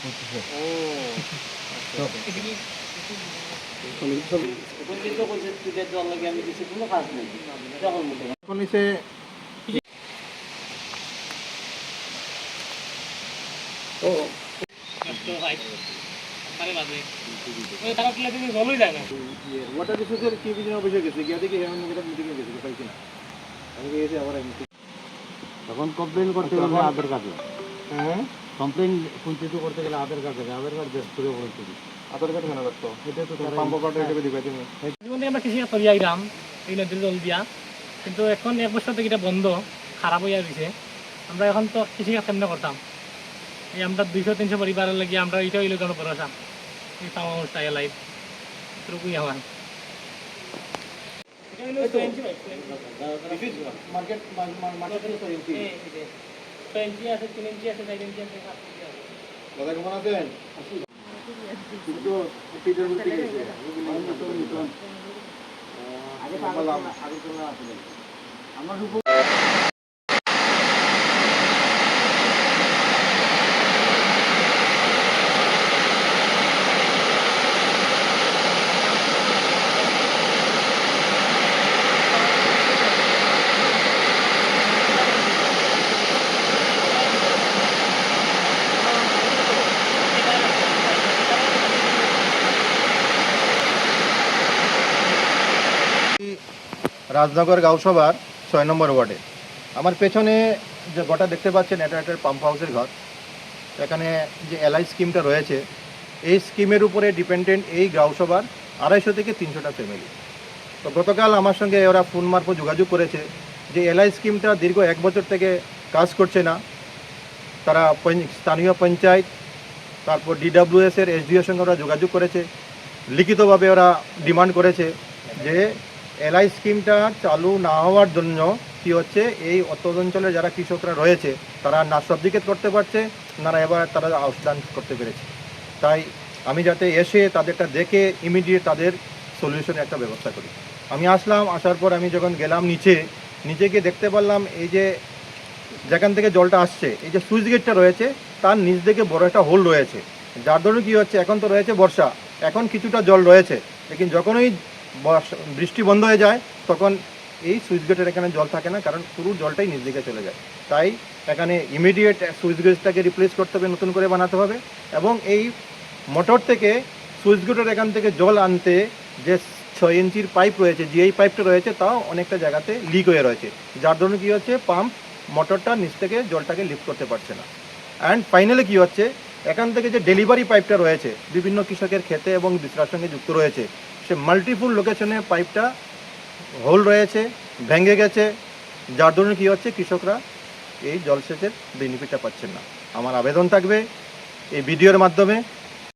ও এখন নিচে ওয়াটার রিসোর্সের কি বিজনেস অফিসে গেছে গিয়ে দেখি এমন মিটিংয়ে গেছে পাইছি না আমি গিয়েছি আবার তখন কমপ্লেন করতে গেলে আধার কার্ড হ্যাঁ কমপ্লেন পঞ্চায়েত করতে গেলে আধার কার্ড লাগে আধার কার্ড বের করে বলতে আধার কার্ড কেন লাগতো এটা তো পাম্প কার্ড হিসেবে দিবে তুমি জীবনে আমরা কৃষি করি আইলাম এই নদীর জল দিয়া, কিন্তু এখন এক বছর থেকে এটা বন্ধ, খারাপ হইয়া গেছে। আমরা এখন তো কৃষি কাজ কেমনে করতাম? এই আমরা 200-300 পরিবারের লাগিয়ে আমরা এটা হইলে কোনো ভরসা এই পাওয়া অবস্থায় লাইফ এটুকুই আমার। মার্কেট দাদা কেমন আছেন কিন্তু পিটার বলতে গেছে আগে আমার রাজনগর গাঁওসভার 6 নম্বর ওয়ার্ডে আমার পেছনে যে গোটা দেখতে পাচ্ছেন এটা একটা পাম্প হাউসের ঘর। এখানে যে এলআই স্কিমটা রয়েছে এই স্কিমের উপরে ডিপেন্ডেন্ট এই গাঁওসভার 250 থেকে 300টা ফ্যামিলি। তো গতকাল আমার সঙ্গে ওরা ফোন মারফত যোগাযোগ করেছে যে এলআই স্কিমটা দীর্ঘ 1 বছর থেকে কাজ করছে না। তারা স্থানীয় পঞ্চায়েত তারপর ডিডব্লিউএস এর এসডিওর সঙ্গে ওরা যোগাযোগ করেছে, লিখিতভাবে ওরা ডিমান্ড করেছে যে এলআই স্কিমটা চালু না হওয়ার জন্য কি হচ্ছে এই অঞ্চলে যারা কৃষকরা রয়েছে তারা না সার্টিফিকেট করতে পারছে না এবার তারা আউটস্ট্যান্ড করতে পেরেছে। তাই আমি যাতে এসে তাদেরটা দেখে ইমিডিয়েট তাদের সলিউশনের একটা ব্যবস্থা করি। আমি আসলাম, আসার পর আমি যখন গেলাম নিচে গিয়ে দেখতে পারলাম এই যে যেখান থেকে জলটা আসছে এই যে সুইচ গেটটা রয়েছে তার নিচ থেকে বড় একটা হোল রয়েছে, যার জন্য কী হচ্ছে এখন তো রয়েছে বর্ষা, এখন কিছুটা জল রয়েছে, লেকিন যখনই বৃষ্টি বন্ধ হয়ে যায় তখন এই সুইচ গেটের এখানে জল থাকে না, কারণ পুরো জলটাই নিচ দিকে চলে যায়। তাই এখানে ইমিডিয়েট সুইচ গেটটাকে রিপ্লেস করতে হবে, নতুন করে বানাতে হবে এবং এই মোটর থেকে সুইচ গেটের এখান থেকে জল আনতে যে 6 ইঞ্চির পাইপ রয়েছে, যে এই পাইপটা রয়েছে তাও অনেকটা জায়গাতে লিক হয়ে রয়েছে, যার জন্য কী হচ্ছে পাম্প মোটরটা নিচ থেকে জলটাকে লিফ্ট করতে পারছে না। অ্যান্ড ফাইনালি কী হচ্ছে এখান থেকে যে ডেলিভারি পাইপটা রয়েছে বিভিন্ন কৃষকের ক্ষেতে এবং বিচরার সঙ্গে যুক্ত রয়েছে, সে মাল্টিপুল লোকেশনে পাইপটা হোল রয়েছে, ভেঙে গেছে, যার জন্য কী হচ্ছে কৃষকরা এই জলসেচের বেনিফিটটা পাচ্ছেন না। আমার আবেদন থাকবে এই ভিডিওর মাধ্যমে